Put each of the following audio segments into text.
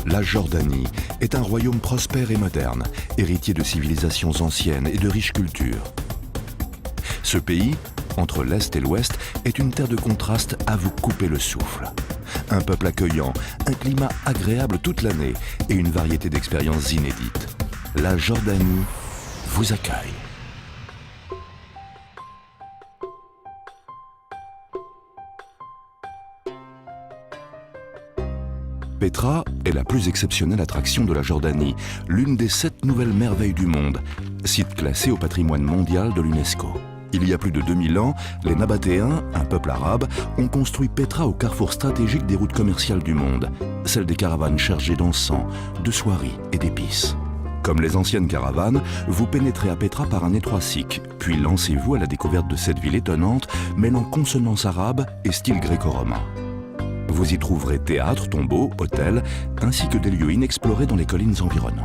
La Jordanie est un royaume prospère et moderne, héritier de civilisations anciennes et de riches cultures. Ce pays, entre l'Est et l'Ouest, est une terre de contraste à vous couper le souffle. Un peuple accueillant, un climat agréable toute l'année et une variété d'expériences inédites. La Jordanie vous accueille. Petra est la plus exceptionnelle attraction de la Jordanie, l'une des 7 nouvelles merveilles du monde, site classé au patrimoine mondial de l'UNESCO. Il y a plus de 2000 ans, les Nabatéens, un peuple arabe, ont construit Petra au carrefour stratégique des routes commerciales du monde, celle des caravanes chargées d'encens, de soieries et d'épices. Comme les anciennes caravanes, vous pénétrez à Petra par un étroit siq, puis lancez-vous à la découverte de cette ville étonnante, mêlant consonance arabe et style gréco-romain. Vous y trouverez théâtres, tombeaux, hôtels, ainsi que des lieux inexplorés dans les collines environnantes.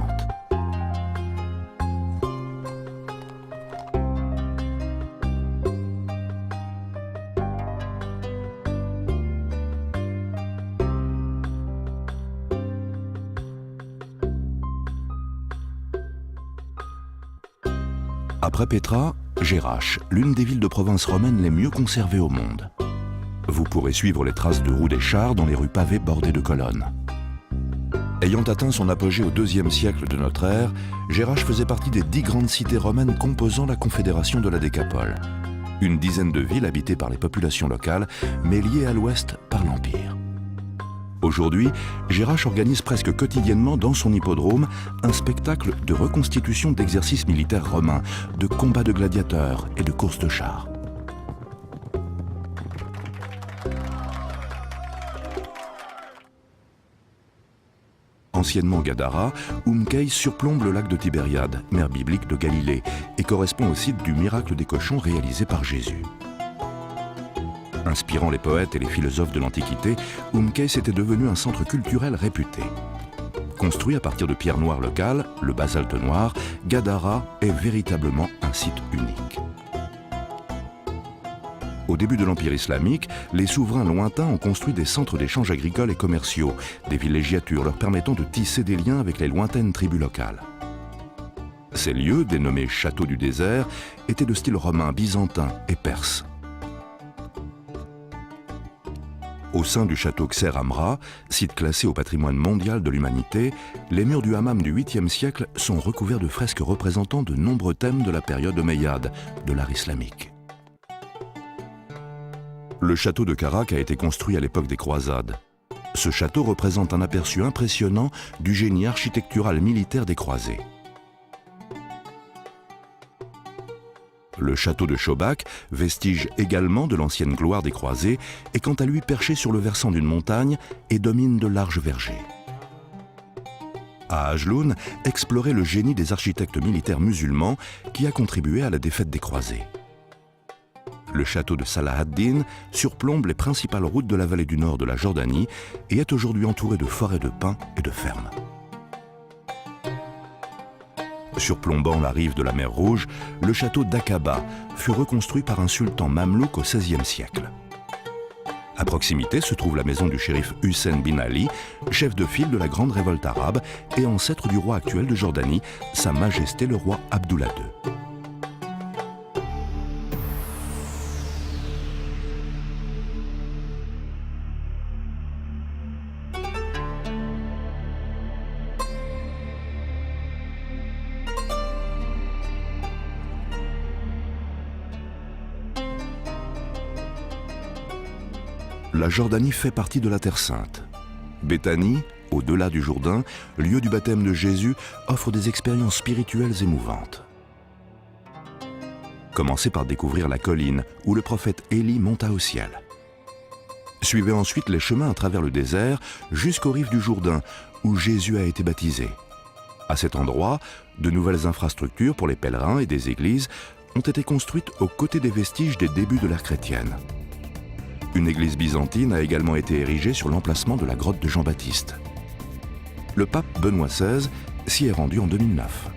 Après Petra, Jerash, l'une des villes de province romaine les mieux conservées au monde. Vous pourrez suivre les traces de roues des chars dans les rues pavées bordées de colonnes. Ayant atteint son apogée au IIe siècle de notre ère, Jerash faisait partie des 10 grandes cités romaines composant la confédération de la Décapole. Une dizaine de villes habitées par les populations locales, mais liées à l'ouest par l'Empire. Aujourd'hui, Jerash organise presque quotidiennement dans son hippodrome un spectacle de reconstitution d'exercices militaires romains, de combats de gladiateurs et de courses de chars. Anciennement Gadara, Key surplombe le lac de Tibériade, mer biblique de Galilée, et correspond au site du miracle des cochons réalisé par Jésus. Inspirant les poètes et les philosophes de l'Antiquité, Key était devenu un centre culturel réputé. Construit à partir de pierres noires locales, le basalte noir, Gadara est véritablement un site unique. Au début de l'Empire islamique, les souverains lointains ont construit des centres d'échanges agricoles et commerciaux, des villégiatures leur permettant de tisser des liens avec les lointaines tribus locales. Ces lieux, dénommés châteaux du désert, étaient de style romain, byzantin et perse. Au sein du château Kser Amra, site classé au patrimoine mondial de l'humanité, les murs du hammam du 8e siècle sont recouverts de fresques représentant de nombreux thèmes de la période omeyyade, de l'art islamique. Le château de Karak a été construit à l'époque des croisades. Ce château représente un aperçu impressionnant du génie architectural militaire des croisés. Le château de Shobak, vestige également de l'ancienne gloire des croisés, est quant à lui perché sur le versant d'une montagne et domine de larges vergers. À Ajloun, explorer le génie des architectes militaires musulmans qui a contribué à la défaite des croisés. Le château de Salah ad-Din surplombe les principales routes de la vallée du nord de la Jordanie et est aujourd'hui entouré de forêts de pins et de fermes. Surplombant la rive de la mer Rouge, le château d'Aqaba fut reconstruit par un sultan mamelouk au XVIe siècle. À proximité se trouve la maison du shérif Hussein bin Ali, chef de file de la grande révolte arabe et ancêtre du roi actuel de Jordanie, Sa Majesté le roi Abdullah II. La Jordanie fait partie de la Terre Sainte. Béthanie, au-delà du Jourdain, lieu du baptême de Jésus, offre des expériences spirituelles émouvantes. Commencez par découvrir la colline où le prophète Élie monta au ciel. Suivez ensuite les chemins à travers le désert jusqu'aux rives du Jourdain où Jésus a été baptisé. À cet endroit, de nouvelles infrastructures pour les pèlerins et des églises ont été construites aux côtés des vestiges des débuts de l'ère chrétienne. Une église byzantine a également été érigée sur l'emplacement de la grotte de Jean-Baptiste. Le pape Benoît XVI s'y est rendu en 2009.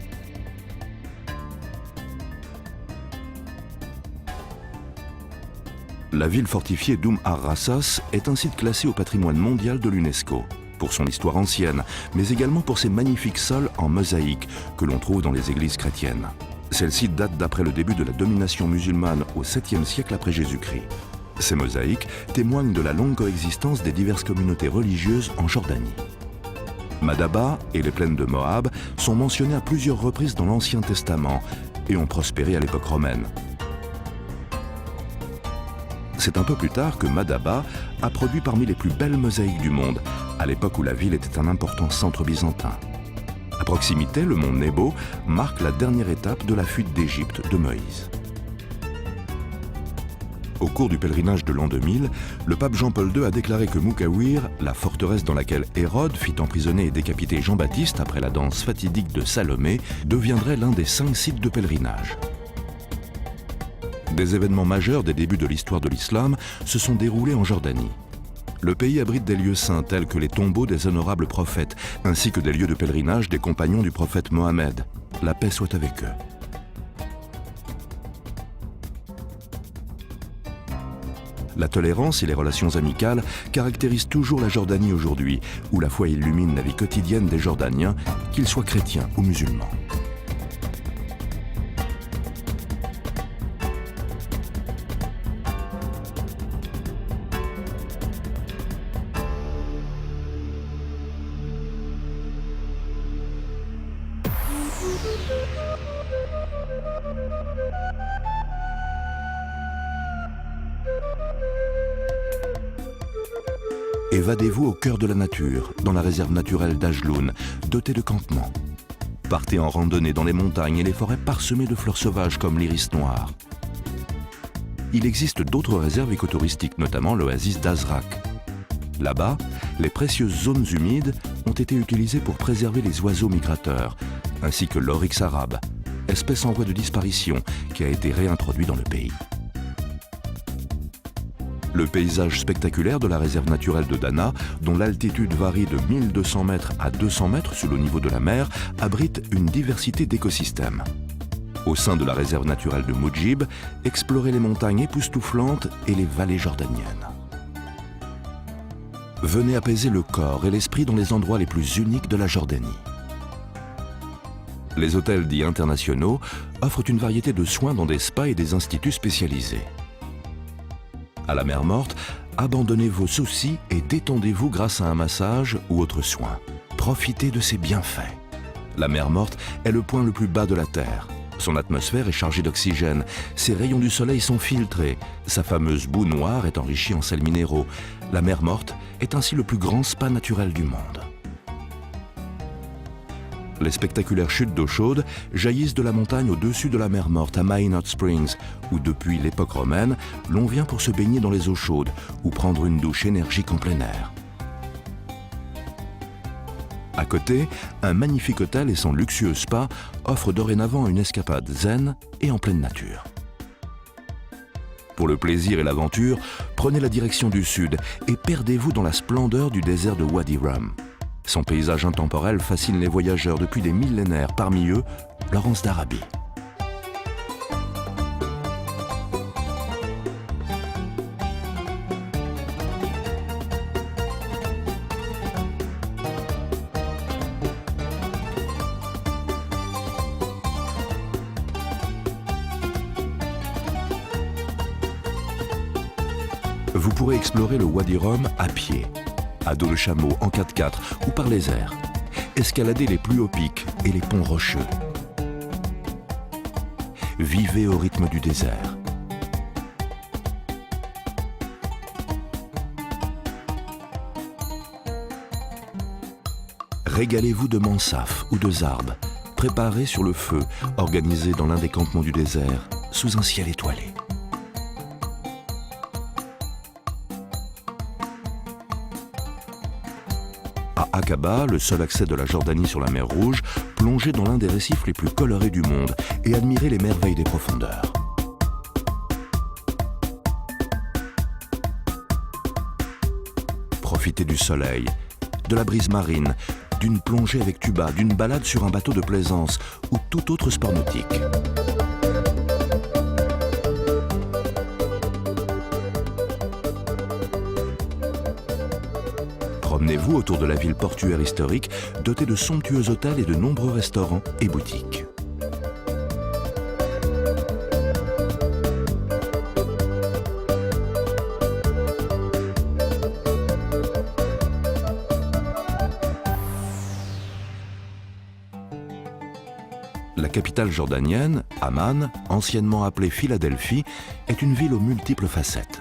La ville fortifiée d'Oum ar-Rassos est un site classé au patrimoine mondial de l'UNESCO. pour son histoire ancienne, mais également pour ses magnifiques sols en mosaïque que l'on trouve dans les églises chrétiennes. Celles-ci datent d'après le début de la domination musulmane au 7e siècle après Jésus-Christ. Ces mosaïques témoignent de la longue coexistence des diverses communautés religieuses en Jordanie. Madaba et les plaines de Moab sont mentionnées à plusieurs reprises dans l'Ancien Testament et ont prospéré à l'époque romaine. C'est un peu plus tard que Madaba a produit parmi les plus belles mosaïques du monde, à l'époque où la ville était un important centre byzantin. À proximité, le mont Nebo marque la dernière étape de la fuite d'Égypte de Moïse. Au cours du pèlerinage de l'an 2000, le pape Jean-Paul II a déclaré que Moukawir, la forteresse dans laquelle Hérode fit emprisonner et décapiter Jean-Baptiste après la danse fatidique de Salomé, deviendrait l'un des 5 sites de pèlerinage. Des événements majeurs des débuts de l'histoire de l'islam se sont déroulés en Jordanie. Le pays abrite des lieux saints tels que les tombeaux des honorables prophètes, ainsi que des lieux de pèlerinage des compagnons du prophète Mohammed. La paix soit avec eux. La tolérance et les relations amicales caractérisent toujours la Jordanie aujourd'hui, où la foi illumine la vie quotidienne des Jordaniens, qu'ils soient chrétiens ou musulmans. Évadez-vous au cœur de la nature, dans la réserve naturelle d'Ajloun, dotée de campements. Partez en randonnée dans les montagnes et les forêts parsemées de fleurs sauvages comme l'iris noir. Il existe d'autres réserves écotouristiques, notamment l'oasis d'Azraq. Là-bas, les précieuses zones humides ont été utilisées pour préserver les oiseaux migrateurs, ainsi que l'oryx arabe, espèce en voie de disparition qui a été réintroduit dans le pays. Le paysage spectaculaire de la réserve naturelle de Dana, dont l'altitude varie de 1200 mètres à 200 mètres sous le niveau de la mer, abrite une diversité d'écosystèmes. Au sein de la réserve naturelle de Moudjib, explorez les montagnes époustouflantes et les vallées jordaniennes. Venez apaiser le corps et l'esprit dans les endroits les plus uniques de la Jordanie. Les hôtels dits internationaux offrent une variété de soins dans des spas et des instituts spécialisés. À la mer Morte, abandonnez vos soucis et détendez-vous grâce à un massage ou autre soin. Profitez de ses bienfaits. La mer Morte est le point le plus bas de la Terre. Son atmosphère est chargée d'oxygène, ses rayons du soleil sont filtrés, sa fameuse boue noire est enrichie en sels minéraux. La mer Morte est ainsi le plus grand spa naturel du monde. Les spectaculaires chutes d'eau chaude jaillissent de la montagne au-dessus de la mer Morte à Minot Springs, où depuis l'époque romaine, l'on vient pour se baigner dans les eaux chaudes ou prendre une douche énergique en plein air. À côté, un magnifique hôtel et son luxueux spa offrent dorénavant une escapade zen et en pleine nature. Pour le plaisir et l'aventure, prenez la direction du sud et perdez-vous dans la splendeur du désert de Wadi Rum. Son paysage intemporel fascine les voyageurs depuis des millénaires, parmi eux, Laurence d'Arabie. Vous pourrez explorer le Wadi Rum à pied, à dos de chameau en 4x4 ou par les airs, escalader les plus hauts pics et les ponts rocheux. Vivez au rythme du désert. Régalez-vous de mansaf ou de zarb, préparés sur le feu, organisés dans l'un des campements du désert, sous un ciel étoilé. À Aqaba, le seul accès de la Jordanie sur la mer Rouge, plongez dans l'un des récifs les plus colorés du monde et admirez les merveilles des profondeurs. Profitez du soleil, de la brise marine, d'une plongée avec tuba, d'une balade sur un bateau de plaisance ou tout autre sport nautique. Promenez-vous autour de la ville portuaire historique, dotée de somptueux hôtels et de nombreux restaurants et boutiques. La capitale jordanienne, Amman, anciennement appelée Philadelphie, est une ville aux multiples facettes.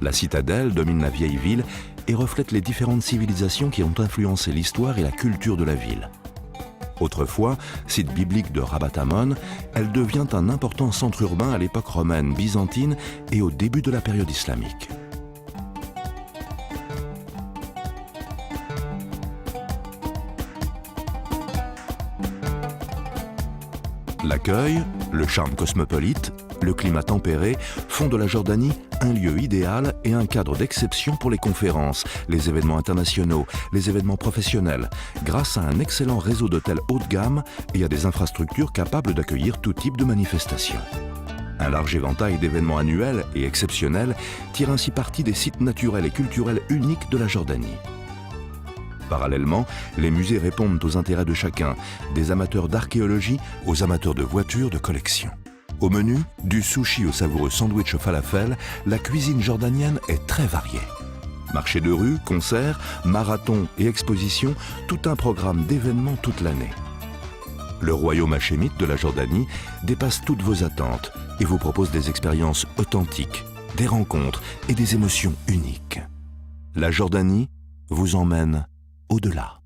La citadelle domine la vieille ville et reflète les différentes civilisations qui ont influencé l'histoire et la culture de la ville. Autrefois, site biblique de Rabat Ammon, elle devient un important centre urbain à l'époque romaine, byzantine et au début de la période islamique. L'accueil, le charme cosmopolite, le climat tempéré font de la Jordanie un lieu idéal et un cadre d'exception pour les conférences, les événements internationaux, les événements professionnels, grâce à un excellent réseau d'hôtels haut de gamme et à des infrastructures capables d'accueillir tout type de manifestations. Un large éventail d'événements annuels et exceptionnels tire ainsi parti des sites naturels et culturels uniques de la Jordanie. Parallèlement, les musées répondent aux intérêts de chacun, des amateurs d'archéologie aux amateurs de voitures de collection. Au menu, du sushi au savoureux sandwich au falafel, la cuisine jordanienne est très variée. Marché de rue, concerts, marathons et expositions, tout un programme d'événements toute l'année. Le royaume hachémite de la Jordanie dépasse toutes vos attentes et vous propose des expériences authentiques, des rencontres et des émotions uniques. La Jordanie vous emmène au-delà.